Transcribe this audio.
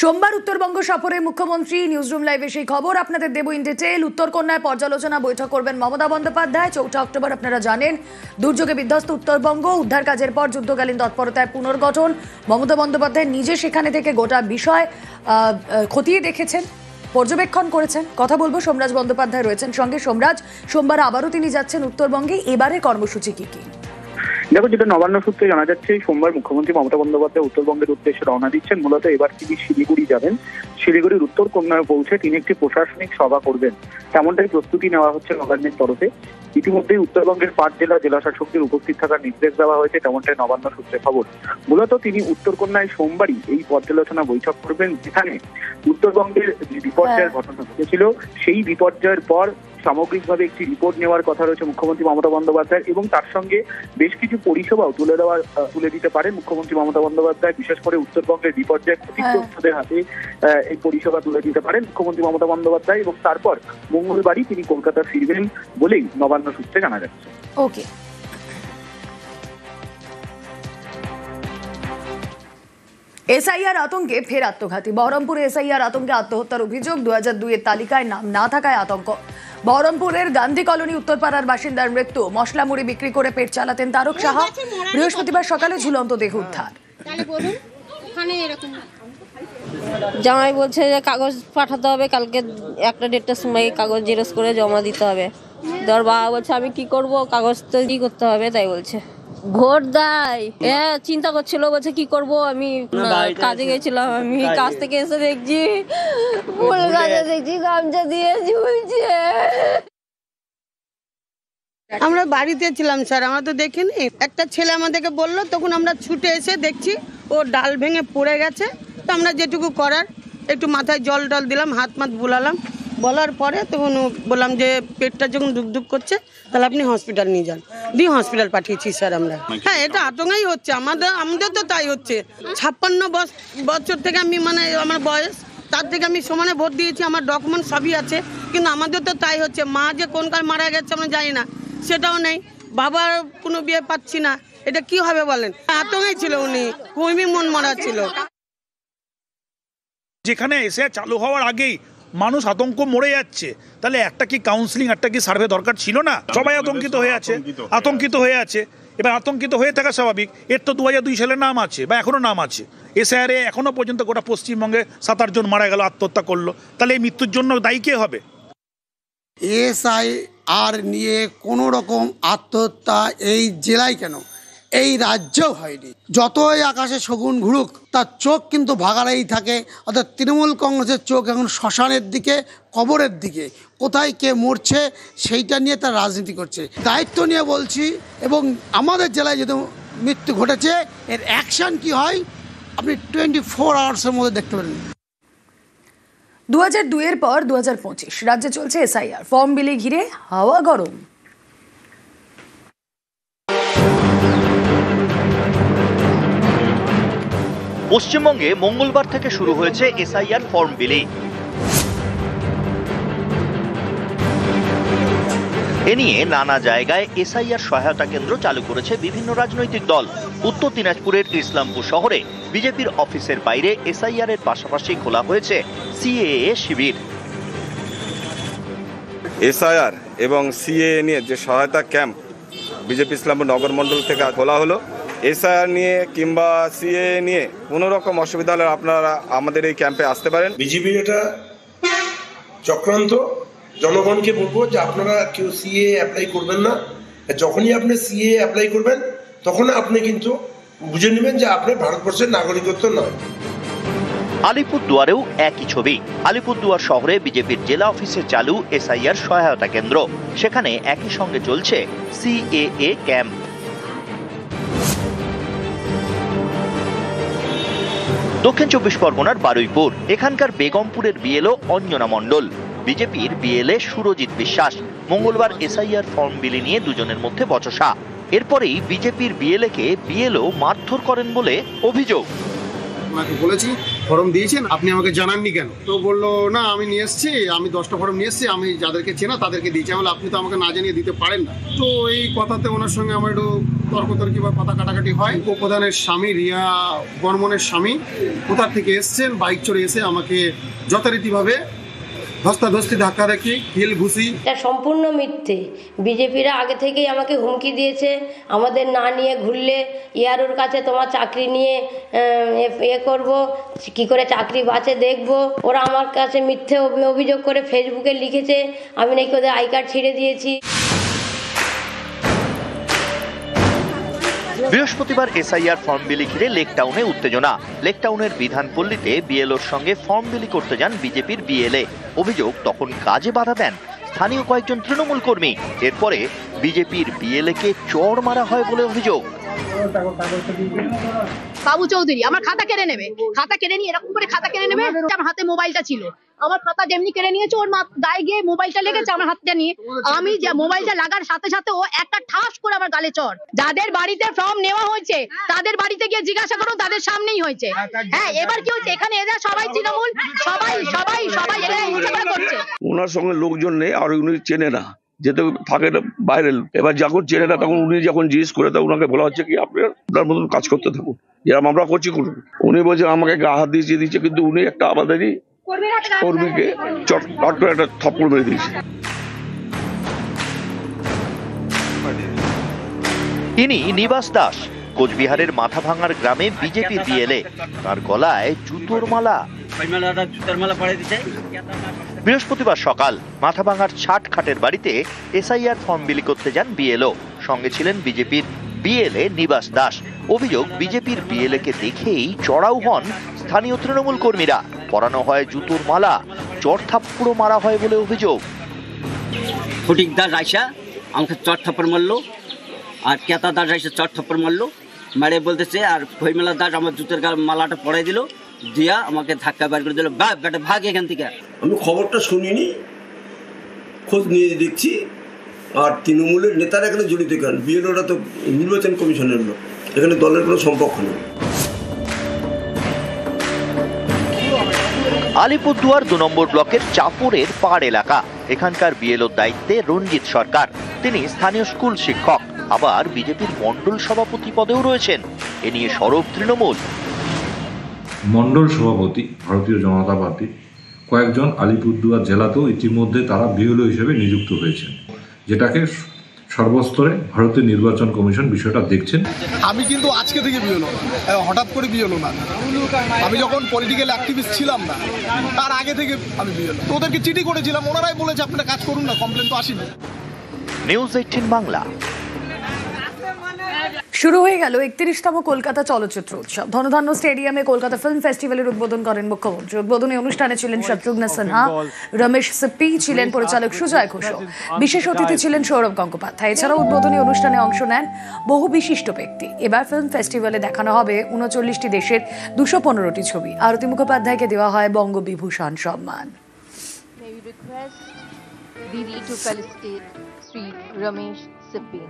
সোমবার উত্তরবঙ্গ সফরে মুখ্যমন্ত্রী নিউজরুম লাইভে সেই খবর আপনাদের দেব ইন ডিটেইল। উত্তরকন্যায় পর্যালোচনা বৈঠক করবেন মমতা বন্দ্যোপাধ্যায়। 4 অক্টোবর আপনারা জানেন দুর্যোগে বিধ্বস্ত উত্তরবঙ্গ, উদ্ধার কাজের পর যুদ্ধকালীন তৎপরতায় পুনর্গঠন। মমতা বন্দ্যোপাধ্যায় নিজে সেখানে থেকে গোটা বিষয় খতিয়ে দেখেছেন, পর্যবেক্ষণ করেছেন। কথা বলবো, সোমরাজ বন্দ্যোপাধ্যায় রয়েছেন সঙ্গে। সোমরাজ, সোমবার আবারও তিনি যাচ্ছেন উত্তরবঙ্গে, এবারে কর্মসূচি কি কি? দেখো, যেটা নবান্ন সূত্রে জানা যাচ্ছে, সোমবার মুখ্যমন্ত্রী মমতা বন্দ্যোপাধ্যায় উত্তরবঙ্গের উদ্দেশ্যে রওনা দিচ্ছেন। মূলত এবার তিনি শিলিগুড়ি যাবেন। শিলিগুড়ির উত্তরকন্যায় পৌঁছে তিনি একটি প্রশাসনিক সভা করবেন, তেমনটাই প্রস্তুতি নেওয়া হচ্ছে নবান্নের তরফে। ইতিমধ্যেই উত্তরবঙ্গের 5 জেলা শাসকদের উপস্থিত থাকার নির্দেশ দেওয়া হয়েছে, তেমনটাই নবান্ন সূত্রে খবর। মূলত তিনি উত্তরকন্যায় সোমবারই এই পর্যালোচনা বৈঠক করবেন, যেখানে উত্তরবঙ্গের যে বিপর্যয়ের ঘটনা ঘটেছিল সেই বিপর্যয়ের পর সামগ্রিকভাবে একটি রিপোর্ট নেওয়ার কথা রয়েছে মুখ্যমন্ত্রী মমতা বন্দ্যোপাধ্যায়, এবং তার সঙ্গে বেশ কিছু পরিষেবাও তুলে দিতে পারেন মুখ্যমন্ত্রী মমতা বন্দ্যোপাধ্যায়। বিশেষ করে উত্তরবঙ্গের বিপর্যয় ক্ষতিগ্রস্তদের হাতে এই পরিষেবা তুলে দিতে পারেন মুখ্যমন্ত্রী মমতা বন্দ্যোপাধ্যায়, এবং তারপর মঙ্গলবারই তিনি কলকাতা ফিরবেন বলেই নবান্ন সূত্রে জানা যাচ্ছে। ওকে, এসআইআর আতঙ্কে ফের আত্মঘাতী। বহরমপুরে এসআইআর আতঙ্কে আত্মহত্যার অভিযোগ। 2002-এর তালিকায় নাম না থাকায় আতঙ্ক। বহরমপুরের গান্ধী কলোনি উত্তরপাড়ার বাসিন্দার মৃত্যু। মশলা মুড়ি বিক্রি করে পেট চালাতেন তারক সাহা। বৃহস্পতিবার সকালে ঝুলন্ত দেহ উদ্ধার। জামাই বলছে যে কাগজ পাঠাতে হবে, কালকে 1টা-1:30টার সময় কাগজ জেরক্স করে জমা দিতে হবে। তোর বাবা বলছে আমি কি করব, কাগজ তো কি করতে হবে, তাই বলছে। ভোট দেয়, চিন্তা করছিল, বলছে কি করব। আমি কাজে গেছিলাম, আমি কাজ থেকে এসে দেখছি ফুল গাছে দেখছি গামছা দিয়ে ঝুলছে। আমরা বাড়িতে ছিলাম স্যার, আমরা তো দেখিনি। একটা ছেলে আমাদেরকে বললো, তখন আমরা ছুটে এসে দেখছি ও ডাল ভেঙে পড়ে গেছে। তো আমরা যেটুকু করার একটু মাথায় জল দিলাম, হাত বুলালাম। বলার পরে তখন বললাম যে পেটটা যখন ধুকধুক করছে তাহলে আপনি হসপিটাল নিয়ে যান। দিয়ে হসপিটাল পাঠিয়েছি স্যার আমরা। হ্যাঁ, এটা আতঙ্কই হচ্ছে আমাদের তো তাই হচ্ছে। 56 বছর থেকে আমি আমার বয়স, তার থেকে আমি সমানে ভোট দিয়েছি, আমার ডকুমেন্ট সবই আছে, কিন্তু আমাদের তো তাই হচ্ছে। মা যে কোন কাল মারা গেছে আমরা জানি না, সেটাও নেই। বাবার কোনো বিয়ে পাচ্ছি না, এটা কি হবে বলেন? আতঙ্কই ছিল, উনি খুবই মন মারা ছিল। যেখানে এসে চালু হওয়ার আগেই মানুষ আতঙ্ক মরে যাচ্ছে, তাহলে একটা কি কাউন্সিলিং, একটা কি সার্ভে দরকার ছিল না? সবাই আতঙ্কিত হয়ে আছে। এবার আতঙ্কিত হয়ে থাকা স্বাভাবিক। এর তো 2002 সালে নাম আছে, বা এখনো নাম আছে। এসআইআরে এখনো পর্যন্ত গোটা পশ্চিমবঙ্গে 7-8 জন মারা গেল, আত্মহত্যা করলো। তাহলে এই মৃত্যুর জন্য দায়ী কে হবে? এসআইআর নিয়ে কোনো রকম আত্মহত্যা এই জেলায় কেন, এই রাজ্যেও হয়নি। যতই আকাশে শগুন ঘুরুক, তার চোখ কিন্তু ভাগাড়াই থাকে। অর্থাৎ তৃণমূল কংগ্রেসের চোখ এখন শ্মশানের দিকে, কবরের দিকে। কোথায় কে মরছে সেইটা নিয়ে তার রাজনীতি করছে। দায়িত্ব নিয়ে বলছি, এবং আমাদের জেলায় যেহেতু মৃত্যু ঘটেছে, এর অ্যাকশন কি হয় আপনি 24 আওয়ার্সের মধ্যে দেখতে পারেন। 2002-এর পর 2025 রাজ্যে চলছে এসআইআর। ফর্ম বিলি ঘিরে হাওয়া গরম। পশ্চিমবঙ্গে মঙ্গলবার থেকে শুরু হয়েছে এসআইআর ফর্ম বিলি। এ নিয়ে নানা জায়গায় এসআইআর সহায়তা কেন্দ্র চালু করেছে বিভিন্ন রাজনৈতিক দল। উত্তর দিনাজপুরের ইসলামপুর শহরে বিজেপির অফিসের বাইরে এসআইআর এর পাশাপাশি খোলা হয়েছে সিএএ শিবির। এসআইআর এবং সিএএ নিয়ে যে সহায়তা ক্যাম্প বিজেপি ইসলামপুর নগর মণ্ডল থেকে খোলা হলো। এসআইআর নিয়ে কিংবা সিএএ নিয়ে কোনো রকম অসুবিধা হলে আপনারা আমাদের এই ক্যাম্পে আসতে পারেন। বিজেপির এটা চক্রান্ত। জনগণকে বলবো যে আপনারা কেউ সিএএ অ্যাপ্লাই করবেন না। যখনই আপনি সিএএ অ্যাপ্লাই করবেন, তখন আপনি কিন্তু বুঝে নেবেন যে আপনার ভারতবর্ষের নাগরিকত্ব নয়। আলিপুরদুয়ারেও একই ছবি। আলিপুরদুয়ার শহরে বিজেপির জেলা অফিসে চালু এসআইআর সহায়তা কেন্দ্র। সেখানে একই সঙ্গে চলছে সিএএ ক্যাম্প। দক্ষিণ 24 পরগনার বারুইপুর, এখানকার বেগমপুরের বিএলও অঞ্জনা মণ্ডল, বিজেপির বিএলএ সুরজিৎ বিশ্বাস। মঙ্গলবার এসআইআর ফর্ম বিলি নিয়ে দুজনের মধ্যে বচসা। এরপরেই বিজেপির বিএলএ কে বিএলও মারধর করেন বলে অভিযোগ। ওনাকে বলেছি ফর্ম দিয়েছেন, আপনি আমাকে জানাননি কেন? তো বললো না আমি নিয়ে এসেছি, আমি 10টা ফর্ম নিয়ে এসেছি, আমি যাদেরকে চেনা তাদেরকে দিয়েছি। আমি আপনি তো আমাকে না জানিয়ে দিতে পারেন না। তো এই কথাতে ওনার সঙ্গে আমার একটু তর্কতর্কি বা কথা কাটাকাটি হয়। উপপ্রধানের স্বামী রিয়া বর্মনের স্বামী কোথা থেকে এসছেন, বাইক চড়ে এসে আমাকে যথারীতিভাবে ধস্তাধস্তি ধাক্কাধাক্কি হিল ঘুষি। এটা সম্পূর্ণ মিথ্যে। বিজেপিরা আগে থেকেই আমাকে হুমকি দিয়েছে, আমাদের না নিয়ে ঘুরলে ইয়ারোর কাছে তোমার চাকরি নিয়ে করব, কি করে চাকরি বাঁচে দেখব। ওরা আমার কাছে মিথ্যে অভিযোগ করে ফেসবুকে লিখেছে আমি নাকি ওদের আই কার্ড ছিঁড়ে দিয়েছি। বৃহস্পতিবার এসআইআর ফর্ম বিলি ঘিরে লেকটাউনে উত্তেজনা। লেকটাউনের বিধানপল্লীতে বিএলওর সঙ্গে ফর্ম বিলি করতে যান বিজেপির বিএলএ। অভিযোগ তখন কাজে বাধা দেন স্থানীয় কয়েকজন তৃণমূল কর্মী। এরপরে বিজেপির বিএলএ কে চড় মারা হয় বলে অভিযোগ। বাবু চৌধুরী আমার খাতা কেড়ে নেবে, খাতা কেড়ে নিয়ে এরকম করে খাতা কেড়ে নেবে। আমার হাতে মোবাইলটা ছিল, আমার খাতা যেমনি কেড়ে নিয়েছে ওর গায়ে গিয়ে মোবাইলটা লেগেছে আমার হাতটা নিয়ে। আমি যে মোবাইলটা লাগার সাথে সাথে ও একটা ঠাস করে আমার গালে চড়। যাদের বাড়িতে ফর্ম নেওয়া হয়েছে তাদের বাড়িতে গিয়ে জিজ্ঞাসা করুন, তাদের সামনেই হয়েছে। হ্যাঁ, এবার কি হচ্ছে এখানে এরা সবাই তৃণমূল, সবাই সবাই সবাই এরা হিংসা করছে। ওনার সঙ্গে লোকজন নেই আর উনি চেনে না, যেতে থাকে বাইরে। এবার যখন চেনে না তখন উনি যখন জিজ্ঞেস করে তখন ওনাকে বলা হচ্ছে কি আপনার মতন কাজ করতে থাকুন, যেরকম আমরা করছি করুন। উনি বলছেন আমাকে গা হাত দিয়েছে কিন্তু উনি একটা আমাদেরই কর্মীকে চট করে একটা থাপ্পড় মেরে দিয়েছে। তিনি নিবাস দাস, কোচবিহারের মাথাভাঙার গ্রামে বিজেপি বিএলএ। তার গলায় জুতোর মালা। বৃহস্পতিবার সকাল মাথাভাঙার ছাটখাটের বাড়িতে এসআইআর ফর্ম বিলি করতে যান বিএলও। সঙ্গে ছিলেন বিজেপির বিএলএ নিবাস দাস। অভিযোগ বিজেপির বিএলএ কে দেখেই চড়াও হন স্থানীয় তৃণমূল কর্মীরা। পরানো হয় জুতোর মালা, চড় থাপ্পড়ও মারা হয় বলে অভিযোগ। ফটিক দাস আইসা আমাকে চট থাপ্পড় মারলো, আর কেতা দাস আইসা চট থাপ্পড় মারলো, মারে বলতেছে আর খৈমেলা দাস আমার জুতোর মালাটা পরাই দিল, দিয়া আমাকে ধাক্কা বার করে দিল, বেটা ভাগ এখান থেকে। আমি খবরটা শুনিনি, খোঁজ নিয়ে দেখছি। আর তৃণমূলের নেতারা এখানে জড়িত কেন? বিএলওরা তো নির্বাচন কমিশনের লোক, এখানে দলের কোনো সম্পর্ক নেই। আলিপুরদুয়ার 2 নম্বর ব্লকের চাপড়ের পাড় এলাকা। এখানকার বিএলওর দায়িত্বে রঞ্জিত সরকার। তিনি স্থানীয় স্কুল শিক্ষক, আবার বিজেপির মন্ডল সভাপতি পদেও রয়েছেন। এ নিয়ে সরব তৃণমূল। মন্ডল সভাপতি ভারতীয় জনতা পার্টি কয়েকজন আলিপুরদুয়ার জেলাতেও ইতিমধ্যে তারা বিএলও হিসেবে নিযুক্ত হয়েছেন, যেটাকে সর্বস্তরে ভারতীয় নির্বাচন কমিশন বিষয়টা দেখছেন। আমি কিন্তু আজকে থেকে বিএলও, হঠাৎ করে বিএলও না। আমি যখন পলিটিক্যাল অ্যাক্টিভিস্ট ছিলাম না তার আগে থেকে আমি বিএলও। তো ওদেরকে চিঠি করেছিলাম, ওনারাই বলেছে আপনারা কাজ করুন না, কমপ্লেন তো আসেনি। নিউজ 18 বাংলা। শুরু হয়ে গেল 31তম কলকাতা চলচ্চিত্র উৎসব। ধনধান্য স্টেডিয়ামে কলকাতা ফিল্ম ফেস্টিভ্যালের উদ্বোধন করেন মুখ্যমন্ত্রী। উদ্বোধনী অনুষ্ঠানে ছিলেন শত্রুঘ্ন সিনহা, রমেশ সিপ্পি, ছিলেন পরিচালক সুজয় ঘোষ, বিশেষ অতিথি ছিলেন সৌরভ গঙ্গোপাধ্যায়। এছাড়াও উদ্বোধনী অনুষ্ঠানে অংশ নেন বহু বিশিষ্ট ব্যক্তি। এবার ফিল্ম ফেস্টিভ্যালে দেখানো হবে 39টি দেশের 215টি ছবি। আরতি মুখোপাধ্যায়কে দেওয়া হয় বঙ্গবিভূষণ সম্মান। Ramesh Sippy.